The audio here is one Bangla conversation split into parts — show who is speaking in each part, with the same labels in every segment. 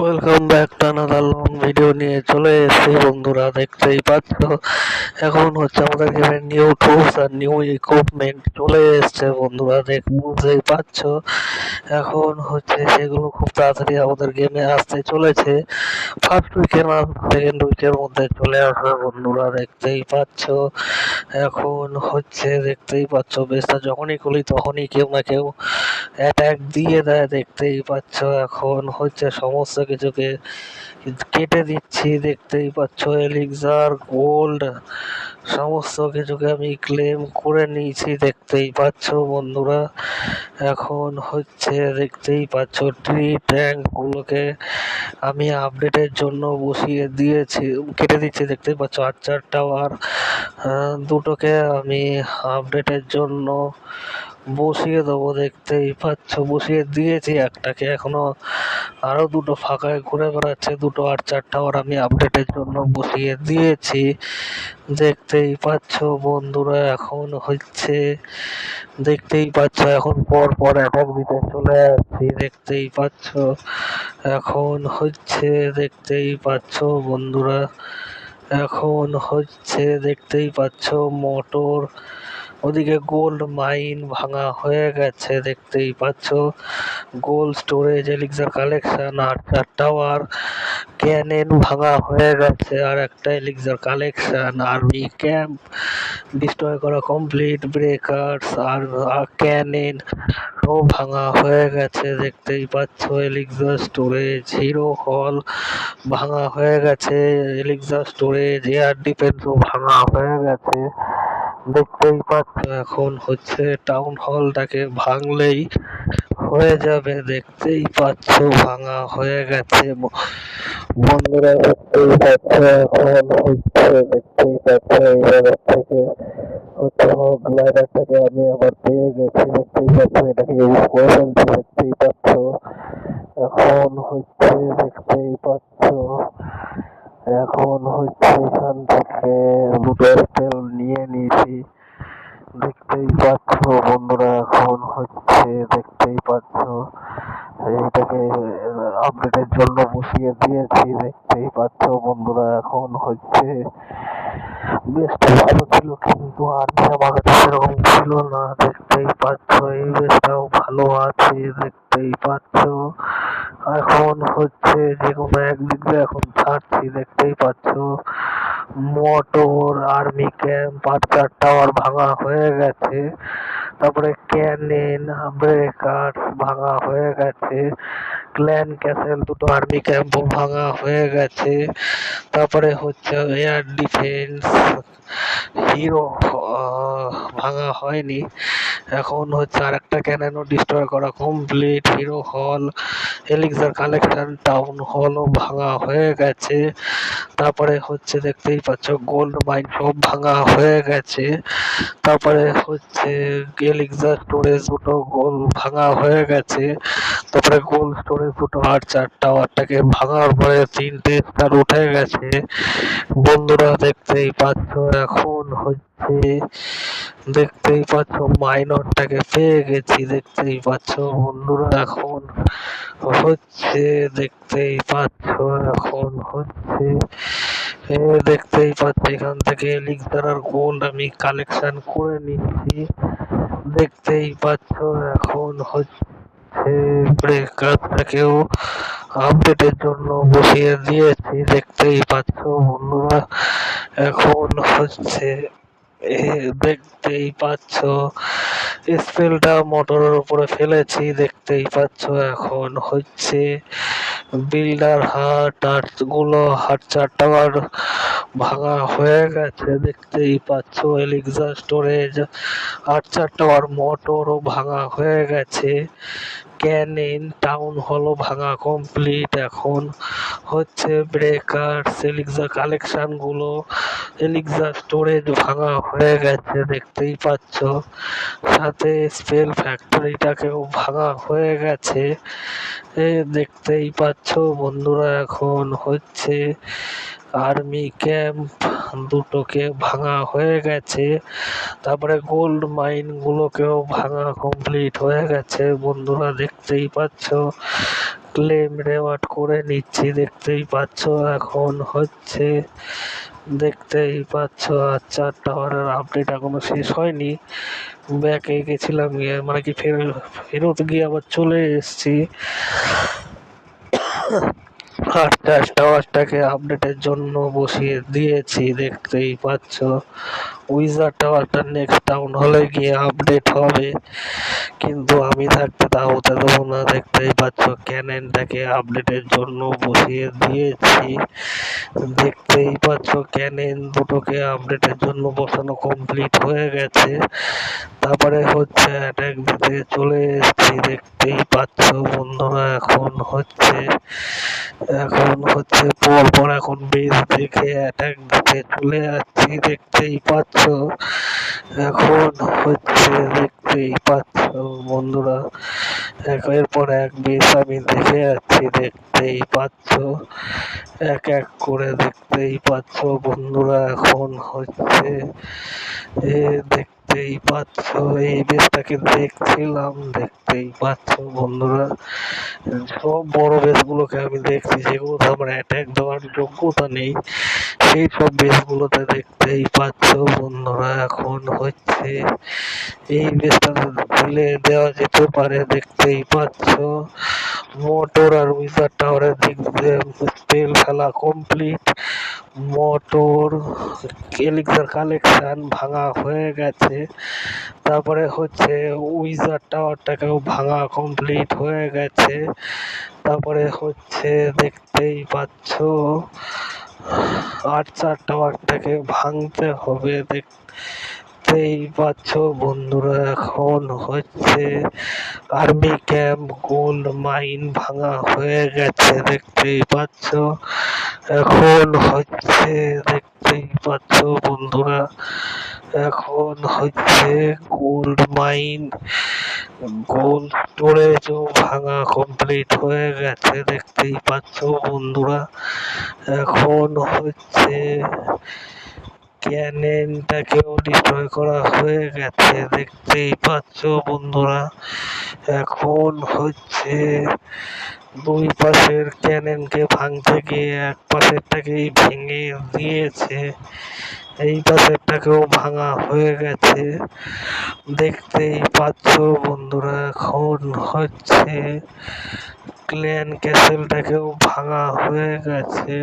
Speaker 1: Welcome back to another long video নিয়ে চলে এসেছি বন্ধুরা, দেখতেই পাচ্ছ। এখন হচ্ছে আমাদের গেমের নিউ টুলস আর নিউ ইকুইপমেন্ট চলে এসছে বন্ধুরা, বুঝতেই পাচ্ছ। এখন হচ্ছে সেগুলো খুব তাড়াতাড়ি আমাদের গেমে আসতে চলেছে। ফার্স্ট উইকে না সেকেন্ড উইকের মধ্যে চলে আসবে বন্ধুরা, দেখতেই পাচ্ছ। এখন হচ্ছে দেখতেই পাচ্ছ, বেসটা যখনই খুলি তখনই কেউ না কেউ অ্যাটাক দিয়ে দেয়, দেখতেই পাচ্ছ। এখন হচ্ছে সমস্ত কিছুকে কেটে দিচ্ছি, দেখতেই পাচ্ছ। এলিক্সার গোল্ড সমস্ত কিছুকে আমি ক্লেম করে নিয়েছি, দেখতেই পাচ্ছ বন্ধুরা। এখন হচ্ছে দেখতেই পাচ্ছ ট্রি ট্যাঙ্ক গুলোকে আমি আপডেটের জন্য বসিয়ে দিয়েছি, কেটে দিচ্ছি, দেখতেই পাচ্ছ। আর্চার টাওয়ার দুটোকে আমি আপডেটের জন্য বসিয়ে দেবো, দেখতেই পাচ্ছ। বসিয়ে দিয়েছি একটাকে, এখনো আরো দুটো ফাঁকায় ঘুরে বেড়াচ্ছে। দুটো আর্চার টাওয়ার আমি আপডেটের জন্য বসিয়ে দিয়েছি, দেখতেই পাচ্ছ বন্ধুরা। এখন হচ্ছে দেখতেই পাচ্ছ, এখন পর পর অ্যাটাক দিতে চলে আসছি, দেখতেই পাচ্ছ। এখন হচ্ছে দেখতেই পাচ্ছ বন্ধুরা। এখন হচ্ছে দেখতেই পাচ্ছ মোটর, ওদিকে গোল্ড মাইন ভাঙা হয়ে গেছে, দেখতেই পাচ্ছ। গোল্ড স্টোরেজ, এলিক্সার কালেকশন, আর্চার টাওয়ার, ক্যানেন ভাঙা হয়ে গেছে। আর একটা elixir collection, army camp destroy করা কমপ্লিট। ব্রেকার্স আর ক্যানেন সব ভাঙা হয়ে গেছে, দেখতেই পাচ্ছ। এলিক্সার স্টোরেজ, হিরো হল ভাঙা হয়ে গেছে। এলিক্সার স্টোরেজ, এয়ার ডিফেন্সও ভাঙা হয়ে গেছে, দেখতেই পাচ্ছ। এখন হচ্ছে টাউন হলটাকে ভাঙলেই হয়ে যাবে, দেখতেই পাচ্ছ। ভাঙা হয়ে গেছে বন্ধুরা, দেখতেই পাচ্ছ। এখন হচ্ছে দেখতেই পাচ্ছ, এই জায়গা থেকে হচ্ছে গ্লাইডারটাকে আমি আবার পেয়ে গেছি, দেখতেই পাচ্ছ। এটাকে ইউজ করে ফেলছি, দেখতেই পাচ্ছ। এখন হচ্ছে দেখতেই পাচ্ছ, এখন হচ্ছে এখান থেকে দুটো স্পেল নিয়ে নিয়েছি, দেখতেই পাচ্ছ বন্ধুরা। এখন হচ্ছে দেখতেই পাচ্ছ, এইটাকে আপডেটের জন্য বসিয়ে দিয়েছি, দেখতেই পাচ্ছ বন্ধুরা। এখন হচ্ছে বেশটা ভালো ছিল, কিন্তু আর্মি আমার কাছে সেরকম ছিল না, দেখতেই পাচ্ছ। এই বেশটাও ভালো আছে, দেখতেই পাচ্ছ। এখন হচ্ছে যে কোনো একদিক দিয়ে এখন ছাড়ছি, দেখতেই পাচ্ছ। মোটর, আর্মি ক্যাম্প, আর্চার টাওয়ার ভাঙা হয়ে গেছে। তারপরে ক্যানেন, ব্রেকার ভাঙা হয়ে গেছে। ক্ল্যান ক্যাসেল, দুটো আর্মি ক্যাম্পও ভাঙা হয়ে গেছে। তারপরে হচ্ছে এয়ার ডিফেন্স, হিরো ভাঙা হয়নি। এখন হচ্ছে আর একটা ক্যানেনও ডিস্ট্রয় করা কমপ্লিট। হিরো হল, এলিক্সার কালেকশন, টাউন হলও ভাঙা হয়ে গেছে। তারপরে হচ্ছে দেখতেই পাচ্ছ গোল্ড মাইন সব ভাঙা হয়ে গেছে। তারপরে হচ্ছে এলিক্সার স্টোরেজ দুটো গোল ভাঙা হয়ে গেছে। তারপরে গোল্ড স্টোরেজ দুটো আর্চার টাওয়ারটাকে ভাঙার পরে তিনটে স্টার উঠে গেছে বন্ধুরা, দেখতেই পাচ্ছ। এখন হচ্ছে দেখতেই পাচ্ছ মাইনরটাকে পেয়ে গেছি, দেখতেই পাচ্ছ বন্ধুরা। এখন হচ্ছে দেখতেই পাচ্ছ, এখন হচ্ছে দেখতেই পাচ্ছ এখান থেকে এলিক্সার আর গোল্ড আমি কালেকশন করে নিচ্ছি, দেখতেই পাচ্ছ। এখন হচ্ছে ব্রেকারটাকেও আপডেটের জন্য বসিয়ে দিয়েছি, দেখতেই পাচ্ছ বন্ধুরা। এখন হচ্ছে দেখতেই পাচ্ছ স্পেলটা মোটরের উপরে ফেলেছি, দেখতেই পাচ্ছ। এখন হচ্ছে বিল্ডার হাট গুলো আর্চার টাওয়ার ভাঙা হয়ে গেছে, দেখতেই পাচ্ছ। এলিক্সার স্টোরেজ, আর্চার টাওয়ার, মোটরও ভাঙা হয়ে গেছে। ক্যানেন, টাউন হলও ভাঙা কমপ্লিট। এখন হচ্ছে ব্রেকার, এলিক্সার কালেকশন গুলো, এলিক্সার স্টোরেজ ভাঙা হয়ে গেছে, দেখতেই পাচ্ছ। সাথে স্পেল ফ্যাক্টরিটাকেও ভাঙা হয়ে গেছে, দেখতেই পাচ্ছ বন্ধুরা। এখন হচ্ছে আর্মি ক্যাম্প দুটোকে ভাঙা হয়ে গেছে। তারপরে গোল্ড মাইন গুলোকেও ভাঙা কমপ্লিট হয়ে গেছে বন্ধুরা, দেখতেই পাচ্ছ। ক্লেম রেওয়ার্ড করে নিচ্ছি, দেখতেই পাচ্ছ। এখন হচ্ছে দেখতেই পাচ্ছ, আচ্ছা টাওয়ারের আপডেট এখনো শেষ হয়নি। ব্যাকে গেছিলাম, গিয়ে মানে কি ফেরত গিয়ে আবার চলে এসছি। আচ্ছা টাওয়ারটাকে আপডেটের জন্য বসিয়ে দিয়েছি, দেখতেই পাচ্ছ। উইজার টাওয়ারটা নেক্সট টাউন হলে গিয়ে আপডেট হবে, কিন্তু আমি থাকতে তা হতে দেবো না। দেখতেই পাচ্ছ ক্যানেনটাকে আপডেটের জন্য বসিয়ে দিয়েছি, দেখতেই পাচ্ছ। ক্যানেন দুটোকে আপডেটের জন্য বসানো কমপ্লিট হয়ে গেছে। তারপরে হচ্ছে অ্যাটাক দিতে চলে এসেছি, দেখতেই পাচ্ছ বন্ধুরা। এখন হচ্ছে পরপর এখন বেস দেখে অ্যাটাক দিতে চলে যাচ্ছি, দেখতেই পাচ্ছ। এখন হচ্ছে দেখতেই পাচ্ছ বন্ধুরা, একের পর এক বেস আমি দেখে যাচ্ছি, দেখতেই পাচ্ছ। এক এক করে দেখতেই পাচ্ছ বন্ধুরা। এখন হচ্ছে দেখতেই পাচ্ছ, এই বেসটাকে দেখছিলাম, দেখতেই পাচ্ছ বন্ধুরা। সব বড় বেসগুলোকে আমি দেখছি, যেগুলোতে আমার অ্যাটাক দেওয়ার যোগ্যতা নেই, সেই সব বেসগুলোতে দেখতেই পাচ্ছ বন্ধুরা। এখন হচ্ছে এই বেসটা দিলে দেওয়া যেতে পারে, দেখতেই পাচ্ছ। মোটর আর উইজার টাওয়ারের দিক দিয়ে তেল ফেলা কমপ্লিট। মোটর এলিক্সার কালেকশন ভাঙা হয়ে গেছে। তারপরে হচ্ছে উইজার টাওয়ারটাকেও ভাঙা কমপ্লিট হয়ে গেছে। তারপরে হচ্ছে দেখতেই পাচ্ছ আর্চার টাওয়ারটাকে ভাঙতে হবে, দেখতেই পাচ্ছ বন্ধুরা। এখন হচ্ছে আর্মি ক্যাম্প গোল্ড মাইন ভাঙা হয়ে গেছে, দেখতেই পাচ্ছ। এখন হচ্ছে দেখতেই পাচ্ছ বন্ধুরা, এখন হচ্ছে গোল্ড মাইন গোল্ড স্টোরেজও ভাঙা কমপ্লিট হয়ে গেছে, দেখতেই পাচ্ছ বন্ধুরা। এখন হচ্ছে ক্যানেনটাকেও ডিস্ট্রয় করা হয়ে গেছে, দেখতেই পাচ্ছ বন্ধুরা। এখন হচ্ছে দুই পাশের ক্যানেনকে ভাঙতে গিয়ে এক পাশেরটাকেই ভেঙে দিয়েছে, এই পাশেরটাকেও ভাঙা হয়ে গেছে, দেখতেই পাচ্ছ বন্ধুরা। এখন হচ্ছে ক্ল্যান ক্যাসেলটাকেও ভাঙা হয়ে গেছে।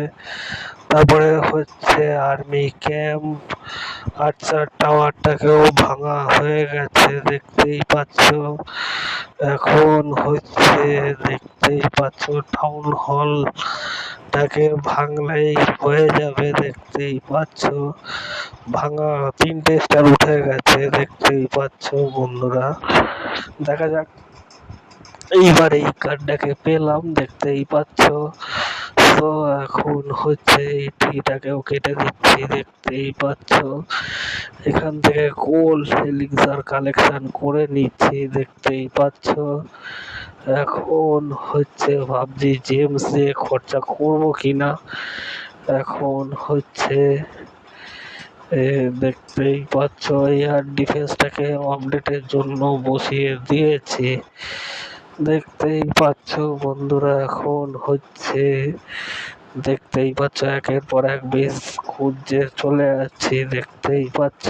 Speaker 1: তারপরে হচ্ছে আর্মি ক্যাম্প আর্চার টাওয়ারটাকেও ভাঙা হয়ে গেছে, দেখতেই পাচ্ছ। এখন হচ্ছে দেখতেই পাচ্ছ টাউন হলটাকে ভাঙলেই হয়ে যাবে, দেখতেই পাচ্ছ। ভাঙা 3টে স্টার উঠে গেছে, দেখতেই পাচ্ছ বন্ধুরা। দেখা যাক, এইবার এই কার্ডটাকে পেলাম, দেখতেই পাচ্ছ। তো এখন হচ্ছে এই ট্রিটাকেও কেটে দিচ্ছি, দেখতেই পাচ্ছ। এখান থেকে গোল্ড এলিক্সার কালেকশন করে নিচ্ছি, দেখতেই পাচ্ছ। এখন হচ্ছে ভাবছি জেমস দিয়ে খরচা করবো কিনা। এখন হচ্ছে দেখতেই পাচ্ছ এয়ার ডিফেন্সটাকে আপডেটের জন্য বসিয়ে দিয়েছি, দেখতেই পাচ্ছ বন্ধুরা। এখন হচ্ছে দেখতেই পাচ্ছ একের পর এক বেস খুঁজে চলে যাচ্ছি, দেখতেই পাচ্ছ।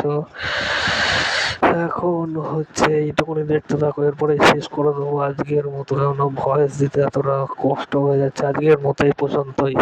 Speaker 1: এখন হচ্ছে এইটুকুনি দেখতে থাকো, এরপরে শেষ করে দেবো আজকের মতো। কারণ ভয়েস দিতে এতটা কষ্ট হয়ে যাচ্ছে। আজকের মতো এই পর্যন্তই।